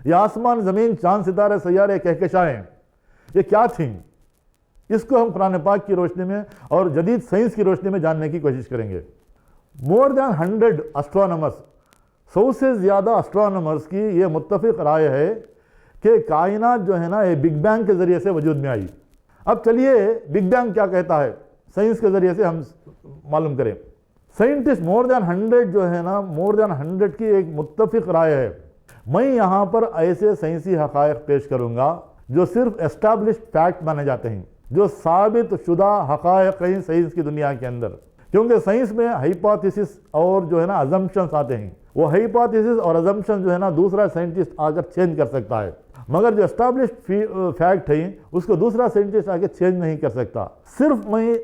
یہ آسمان زمین چاند ستارے سیارے کہکشائیں یہ کیا تھیں؟ اس کو ہم قرآن پاک کی روشنی میں اور جدید سائنس کی روشنی میں جاننے کی کوشش کریں گے۔ مور دین 100 اسٹرانومرز، 100 سے زیادہ اسٹرانومرز کی یہ متفق رائے ہے کہ کائنات جو ہے نا یہ بگ بینگ کے ذریعے سے وجود میں آئی۔ اب چلیے بگ بینگ کیا کہتا ہے سائنس کے ذریعے سے ہم معلوم کریں۔ سائنٹسٹ مور دین 100 جو ہے نا مور دین 100 کی ایک متفق رائے ہے۔ میں یہاں پر ایسے سائنسی حقائق پیش کروں گا جو صرف اسٹیبلشڈ فیکٹ مانے جاتے ہیں، جو ثابت شدہ حقائق ہیں سائنس کی دنیا کے اندر، کیونکہ سائنس میں ہائپوتھیسس اور جو ہے نا ازمپشنز آتے ہیں۔ وہ ہائپوتھیسس اور ازمپشن جو ہے نا دوسرا سائنٹسٹ آ کر چینج کر سکتا ہے، مگر جو اسٹیبلشڈ فیکٹ ہیں اس کو دوسرا سائنٹسٹ آ کے چینج نہیں کر سکتا۔ صرف میں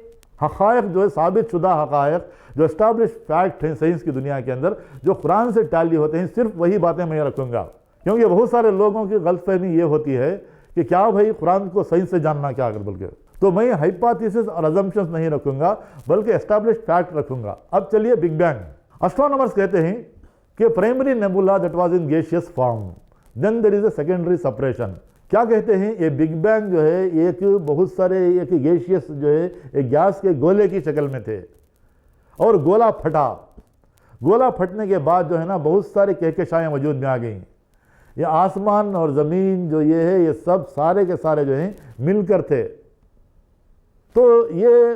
حقائق جو ہے ثابت شدہ حقائق جو اسٹیبلشڈ فیکٹ ہیں سائنس کی دنیا کے اندر جو قرآن سے ٹیلی ہوتے ہیں، صرف وہی باتیں میں رکھوں گا، کیونکہ بہت سارے لوگوں کی غلط فہمی یہ ہوتی ہے کہ کیا بھائی قرآن کو سائنس سے جاننا کیا اگر بلکہ، تو میں ہائپوتھیسس اور ازمپشنز نہیں رکھوں گا بلکہ اسٹیبلشڈ فیکٹ رکھوں گا۔ اب چلیے بگ بینگ۔ اسٹرانومرز کہتے ہیں کہ primary nebula that was in gaseous form then there is a secondary separation. کیا کہتے ہیں؟ یہ بگ بینگ جو ہے ایک بہت سارے ایک گیشیس جو ہے ایک گیس کے گولے کی شکل میں تھے اور گولا پھٹا۔ گولا پھٹنے کے بعد جو ہے نا بہت سارے کہکشائیں وجود میں آ گئیں۔ یہ آسمان اور زمین جو یہ ہے یہ سب سارے کے سارے جو ہیں مل کر تھے۔ تو یہ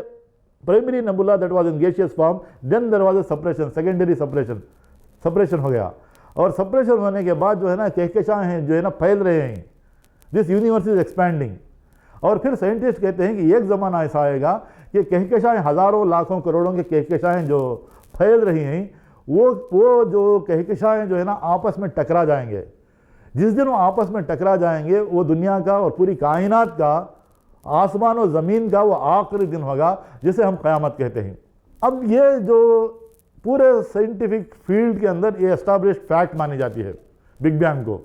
primary nebula that was in gaseous form then there was a separation, secondary separation ہو گیا، اور سپریشن ہونے کے بعد جو ہے نا کہکشائیں ہیں جو ہے نا پھیل رہے ہیں، دس یونیورس از ایکسپینڈنگ۔ اور پھر سائنٹسٹ کہتے ہیں کہ ایک زمانہ ایسا آئے گا کہ کہکشائیں ہزاروں لاکھوں کروڑوں کے کہکشائیں جو پھیل رہی ہیں وہ جو کہکشائیں جو ہے نا آپس میں ٹکرا جائیں گے۔ جس دن وہ آپس میں ٹکرا جائیں گے وہ دنیا کا اور پوری کائنات کا، آسمان و زمین کا وہ آخری دن ہوگا جسے ہم قیامت کہتے ہیں۔ اب یہ جو پورے سائنٹیفک فیلڈ کے اندر یہ اسٹیبلشڈ فیکٹ مانی جاتی ہے بگ بینگ کو۔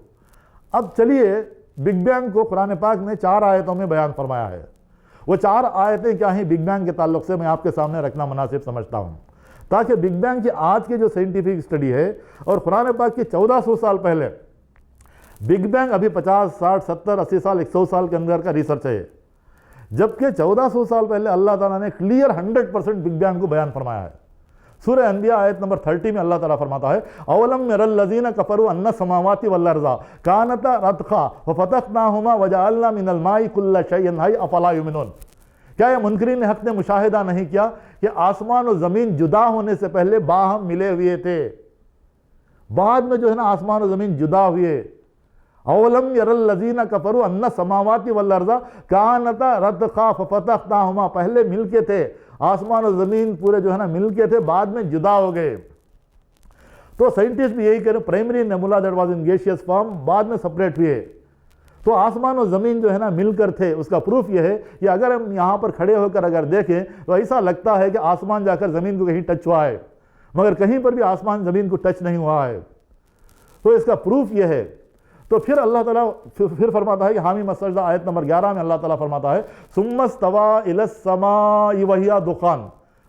اب چلیے بگ بینگ کو قرآن پاک نے 4 آیتوں میں بیان فرمایا ہے۔ وہ 4 آیتیں کیا ہیں بگ بینگ کے تعلق سے میں آپ کے سامنے رکھنا مناسب سمجھتا ہوں، تاکہ بگ بینگ کی آج کی جو سائنٹیفک اسٹڈی ہے اور قرآن پاک کی 1400 سال پہلے، بگ بینگ ابھی 50 60 70 80 سال 100 سال کے اندر کا ریسرچ ہے، جبکہ 1400 سال پہلے اللہ تعالیٰ نے کلیئر 100% بگ بینگ کو بیان فرمایا ہے۔ سورہ انبیاء آیت نمبر 30 میں اللہ تعالیٰ فرماتا ہے اولم ير الذین کفروا ان السماوات والارض کانتا رتقا ففتقناهما وجعلنا من الماء كل شيء حي افلا یؤمنون۔ کیا یہ منکرین حق نے مشاہدہ نہیں کیا کہ آسمان و زمین جدا ہونے سے پہلے باہم ملے ہوئے تھے، بعد میں جو ہے نا آسمان و زمین جدا ہوئے۔ اولم یر الذین کفروا ان السماوات والارض کانتا رتقا ففتقناهما، پہلے مل کے تھے، آسمان و زمین پورے جو ہے نا مل کے تھے، بعد میں جدا ہو گئے۔ تو سائنٹسٹ بھی یہی کہہ رہے ہیں primary nebula that was in gaseous form بعد میں سپریٹ ہوئے، تو آسمان و زمین جو ہے نا مل کر تھے۔ اس کا پروف یہ ہے کہ اگر ہم یہاں پر کھڑے ہو کر اگر دیکھیں تو ایسا لگتا ہے کہ آسمان جا کر زمین کو کہیں ٹچ ہوا ہے، مگر کہیں پر بھی آسمان زمین کو ٹچ نہیں ہوا ہے۔ تو اس کا پروف یہ ہے۔ تو پھر اللہ تعالیٰ پھر فرماتا ہے کہ حامی مسجدہ آیت نمبر 11 میں اللہ تعالیٰ فرماتا ہے ثم استوى الى السماء وهي دخان۔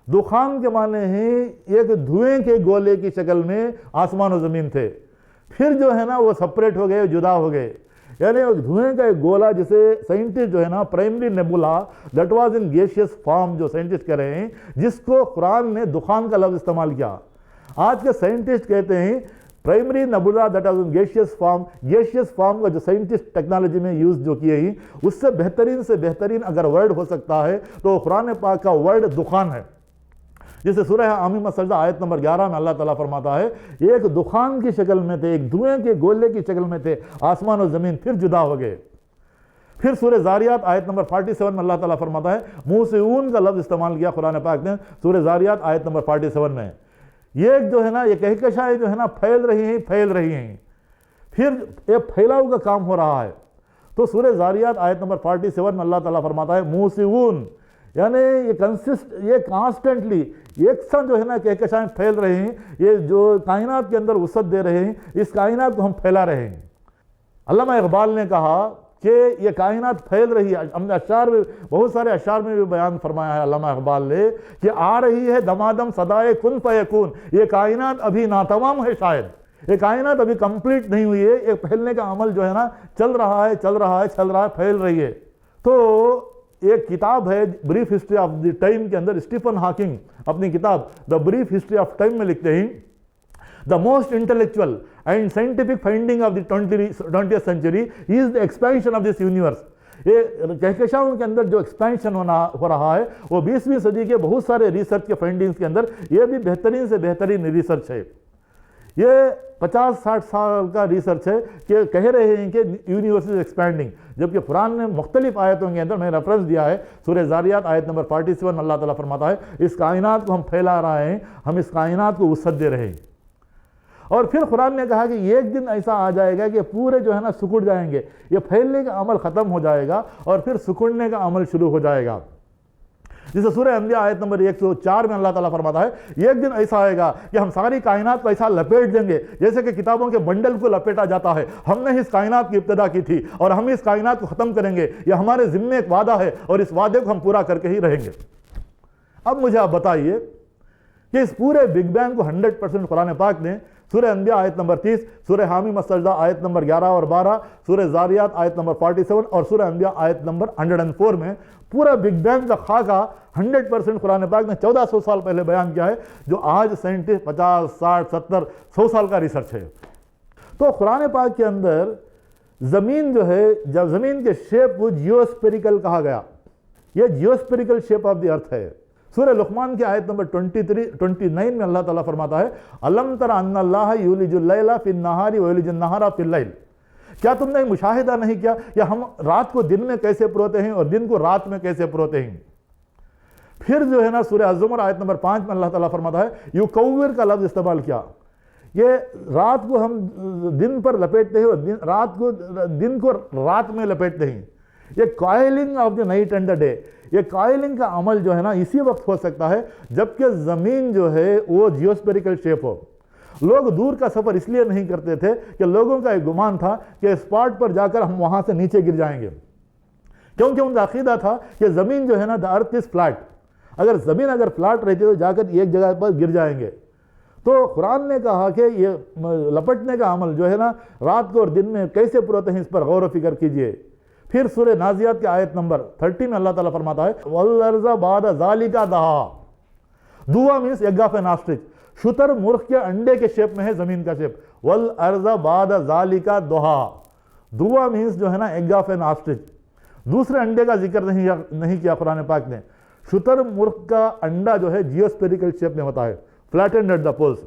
دخان کے معنی ہیں ایک دھوئیں کے گولے کی شکل میں آسمان و زمین تھے، پھر جو ہے نا وہ سپریٹ ہو گئے، جدا ہو گئے۔ یعنی دھوئیں کا ایک گولا جسے سائنٹسٹ جو ہے نا primary nebula that was in gaseous form جو سائنٹسٹ کہہ رہے ہیں، جس کو قرآن نے دخان کا لفظ استعمال کیا۔ آج کے سائنٹسٹ کہتے ہیں primary nebula that was in gaseous form کا جو سائنٹسٹ ٹیکنالوجی میں یوز جو کیے ہیں، اس سے بہترین اگر ورڈ ہو سکتا ہے تو قرآن پاک کا ورڈ دخان ہے، جسے سورہ حامی مسجدہ آیت نمبر 11 میں اللہ تعالیٰ فرماتا ہے ایک دخان کی شکل میں تھے، ایک دھوئیں کے گولے کی شکل میں تھے آسمان و زمین، پھر جدا ہو گئے۔ پھر سورہ زاریات آیت نمبر 47 میں اللہ تعالیٰ فرماتا ہے موسعون کا لفظ استعمال کیا قرآن پاک نے سورہ زاریات آیت نمبر 47 میں۔ یہ جو ہے نا یہ کہکشائیں جو ہے نا پھیل رہی ہیں، پھر یہ پھیلاؤ کا کام ہو رہا ہے۔ تو سورہ زاریات آیت نمبر 47 میں اللہ تعالیٰ فرماتا ہے موسعون، یعنی یہ کانسٹنٹلی یکساں جو ہے نا کہکشائیں پھیل رہے ہیں، یہ جو کائنات کے اندر وسعت دے رہے ہیں، اس کائنات کو ہم پھیلا رہے ہیں۔ علامہ اقبال نے کہا کہ یہ کائنات پھیل رہی ہے، ہم نے اشعار میں بہت سارے اشعار میں بھی بیان فرمایا ہے علامہ اقبال نے کہ آ رہی ہے دمادم صدائے کن فیکون، یہ کائنات ابھی ناتمام ہے شاید، یہ کائنات ابھی کمپلیٹ نہیں ہوئی ہے، ایک پھیلنے کا عمل جو ہے نا چل رہا ہے، پھیل رہی ہے۔ تو ایک کتاب ہے brief history of the time کے اندر اسٹیفن ہاکنگ اپنی کتاب دا بریف ہسٹری آف ٹائم میں لکھتے ہیں The most intellectual and scientific finding of the 20th century is the expansion of this universe. یہ کہکشاؤں کے اندر جو ایکسپینشن ہو رہا ہے وہ 20ویں صدی کے بہت سارے ریسرچ کے فائنڈنگز کے اندر یہ بھی بہترین سے بہترین ریسرچ ہے۔ یہ 50-60 سال کا ریسرچ ہے کہ کہہ رہے ہیں کہ یونیورس از ایکسپینڈنگ، جبکہ قرآن نے مختلف آیتوں کے اندر میں نے ریفرنس دیا ہے، سورہ ذاریات آیت نمبر 47 اللہ تعالیٰ فرماتا ہے اس کائنات کو ہم پھیلا رہے ہیں، ہم اس کائنات کو وسعت دے رہے ہیں۔ اور پھر قرآن نے کہا کہ ایک دن ایسا آ جائے گا کہ پورے جو ہے نا سکڑ جائیں گے، یہ پھیلنے کا عمل ختم ہو جائے گا اور پھر سکڑنے کا عمل شروع ہو جائے گا۔ جسے سورہ انبیاء آیت نمبر 104 میں اللہ تعالیٰ فرماتا ہے ایک دن ایسا آئے گا کہ ہم ساری کائنات کو ایسا لپیٹ دیں گے جیسے کہ کتابوں کے بنڈل کو لپیٹا جاتا ہے۔ ہم نے اس کائنات کی ابتدا کی تھی اور ہم اس کائنات کو ختم کریں گے، یہ ہمارے ذمے ایک وعدہ ہے اور اس وعدے کو ہم پورا کر کے ہی رہیں گے۔ اب مجھے آپ بتائیے کہ اس پورے بگ بینگ کو 100% قرآن پاک نے سورہ انبیاء آیت نمبر 30، سورہ حامیم السجدہ آیت نمبر 11 اور 12، سورہ ذاریات آیت نمبر 47 اور سورہ انبیاء آیت نمبر 104 میں پورا بگ بینگ کا خاکہ 100% قرآن پاک نے 1400 سال پہلے بیان کیا ہے، جو آج سائنٹسٹ 50 60 70 100 سال کا ریسرچ ہے۔ تو قرآن پاک کے اندر زمین جو ہے، جب زمین کے شیپ کو جیوسپیریکل کہا گیا، یہ جیوسپیریکل شیپ آف دی ارتھ ہے۔ سورہ لقمان کی آیت نمبر 29 میں اللہ تعالیٰ فرماتا ہے الم تر ان اللہ یولج اللیل فی النہار ویولج النہار فی اللیل، کیا تم نے مشاہدہ نہیں کیا کہ ہم رات کو دن میں کیسے پروتے ہیں اور دن کو رات میں کیسے پروتے ہیں۔ پھر جو ہے نا سورہ الزمر آیت نمبر 5 میں اللہ تعالیٰ فرماتا ہے یکور کا لفظ استعمال کیا، یہ رات کو ہم دن پر لپیٹتے ہیں اور رات کو دن کو رات میں لپیٹتے ہیں۔ یہ coiling of the night and the day, یہ کائلنگ کا عمل جو ہے نا اسی وقت ہو سکتا ہے جبکہ زمین جو ہے وہ جیوسپیریکل شیپ ہو۔ لوگ دور کا سفر اس لیے نہیں کرتے تھے کہ لوگوں کا ایک گمان تھا کہ اسپاٹ پر جا کر ہم وہاں سے نیچے گر جائیں گے، کیونکہ ان کا عقیدہ تھا کہ زمین جو ہے نا دا ارتھ از فلیٹ، اگر زمین اگر فلیٹ رہتی تو جا کر ایک جگہ پر گر جائیں گے۔ تو قرآن نے کہا کہ یہ لپٹنے کا عمل جو ہے نا رات کو اور دن میں کیسے پروتے ہیں، اس پر غور و فکر کیجئے۔ پھر سورہ نازیات کی آیت نمبر 30 میں اللہ تعالیٰ فرماتا ہے وَالْأَرْضَ بَعْدَ ذَلِكَ دَحَاهَا، دُوَا means egg of an ostrich, شتر مرغ کے انڈے کے شیپ میں ہے زمین کا شیپ، وَالْأَرْضَ بَعْدَ ذَلِكَ دَحَاهَا، دُوَا مینس جو ہے نا ایگ آف این آسٹرچ، دوسرے انڈے کا ذکر نہیں کیا قرآن پاک نے۔ شتر مرغ کا انڈا جو ہے جیوسپیریکل شیپ میں ہوتا ہے، فلیٹنڈ ایٹ دا پولز،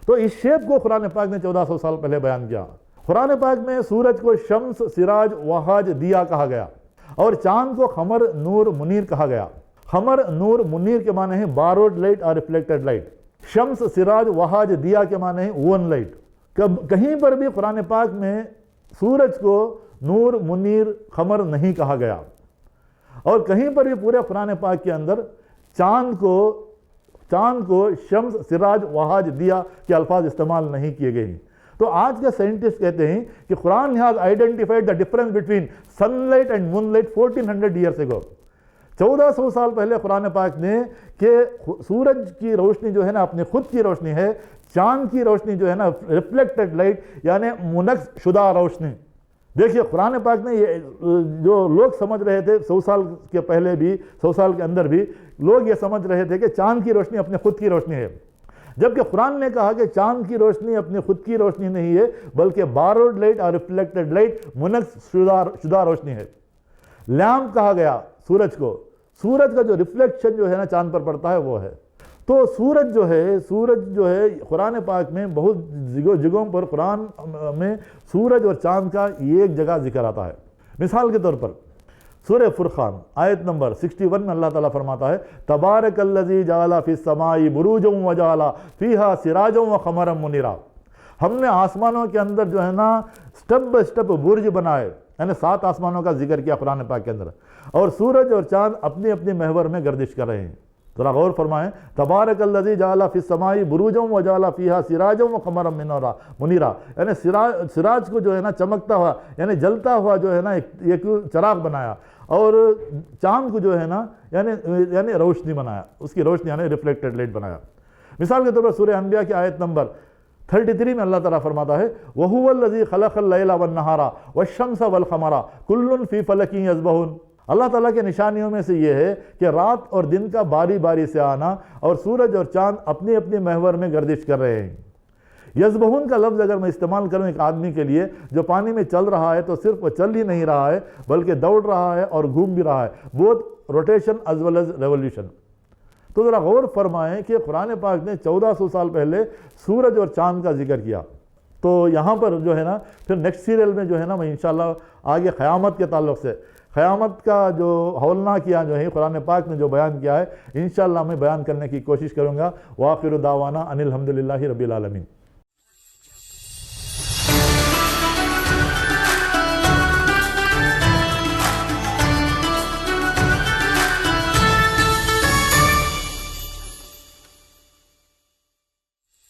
تو اس شیپ کو قرآن پاک نے 1400 سال پہلے بیان کیا۔ قرآن پاک میں سورج کو شمس، سراج، وہاج، دیا کہا گیا اور چاند کو قمر، نور، منیر کہا گیا۔ قمر، نور، منیر کے معنی ہیں باروڈ لائٹ اور ریفلیکٹڈ لائٹ، شمس، سراج، وہاج، دیا کے معنی ہیں ون لائٹ۔ کہیں پر بھی قرآن پاک میں سورج کو نور، منیر، قمر نہیں کہا گیا، اور کہیں پر بھی پورے قرآن پاک کے اندر چاند کو شمس، سراج، وہاج، دیا کے الفاظ استعمال نہیں کیے گئے ہیں۔ تو آج کے سائنٹسٹ کہتے ہیں کہ قرآن has identified the difference between sunlight and moonlight 1400 years ago، 1400 سال پہلے قرآن پاک نے کہ سورج کی روشنی جو ہے نا اپنی خود کی روشنی ہے، چاند کی روشنی جو ہے نا ریفلیکٹڈ لائٹ یعنی منعکس شدہ روشنی۔ دیکھیے قرآن پاک نے یہ جو لوگ سمجھ رہے تھے 100 سال کے پہلے بھی، 100 سال کے اندر بھی لوگ یہ سمجھ رہے تھے کہ چاند کی روشنی اپنے خود کی روشنی ہے، جبکہ قرآن نے کہا کہ چاند کی روشنی اپنی خود کی روشنی نہیں ہے بلکہ باروڈ لائٹ اور ریفلیکٹڈ لائٹ منعکس شدہ روشنی ہے۔ لیمپ کہا گیا سورج کو، سورج کا جو ریفلیکشن جو ہے نا چاند پر پڑتا ہے وہ ہے۔ تو سورج جو ہے قرآن پاک میں بہت جگہوں پر قرآن میں سورج اور چاند کا ایک جگہ ذکر آتا ہے۔ مثال کے طور پر سورہ فرقان آیت نمبر 61 میں اللہ تعالیٰ فرماتا ہے تبارک الذی جعل فی السماء بروجا وجعل فیہا سراجا وقمرا منیرا، ہم نے آسمانوں کے اندر جو ہے نا سٹیپ بائی سٹیپ برج بنائے، یعنی 7 آسمانوں کا ذکر کیا قرآن پاک کے اندر، اور سورج اور چاند اپنی اپنی محور میں گردش کر رہے ہیں۔ ذرا غور فرمائیں، تبارک الذی جعل فی السماء بروجا وجعل فیہا سراجا وقمرا منیرا، یعنی سراج کو جو ہے نا چمکتا ہوا یعنی جلتا ہوا جو ہے نا ایک چراغ بنایا، اور چاند کو جو ہے نا یعنی روشنی بنایا، اس کی روشنی یعنی ریفلیکٹڈ لائٹ بنایا۔ مثال کے طور پر سورہ انبیاء کی آیت نمبر 33 میں اللہ تعالیٰ فرماتا ہے وَهُوَ الَّذِي خَلَقَ اللَّيْلَ وَالنَّهَارَ وَالشَّمْسَ وَالْقَمَرَ كُلٌّ فِي فَلَكٍ يَسْبَحُونَ۔ اللہ تعالیٰ کے نشانیوں میں سے یہ ہے کہ رات اور دن کا باری باری سے آنا اور سورج اور چاند اپنی اپنی محور میں گردش کر رہے ہیں۔ یسبحون کا لفظ اگر میں استعمال کروں ایک آدمی کے لیے جو پانی میں چل رہا ہے تو صرف وہ چل ہی نہیں رہا ہے بلکہ دوڑ رہا ہے اور گھوم بھی رہا ہے، both rotation as well as revolution. تو ذرا غور فرمائیں کہ قرآن پاک نے 1400 سال پہلے سورج اور چاند کا ذکر کیا، تو یہاں پر جو ہے نا پھر نیکسٹ سیریل میں جو ہے نا میں انشاءاللہ آگے قیامت کے تعلق سے قیامت کا جو ہولناک کیا جو ہے قرآن پاک نے جو بیان کیا ہے انشاءاللہ میں بیان کرنے کی کوشش کروں گا۔ وآخر دعوانا ان الحمدللہ رب العالمین۔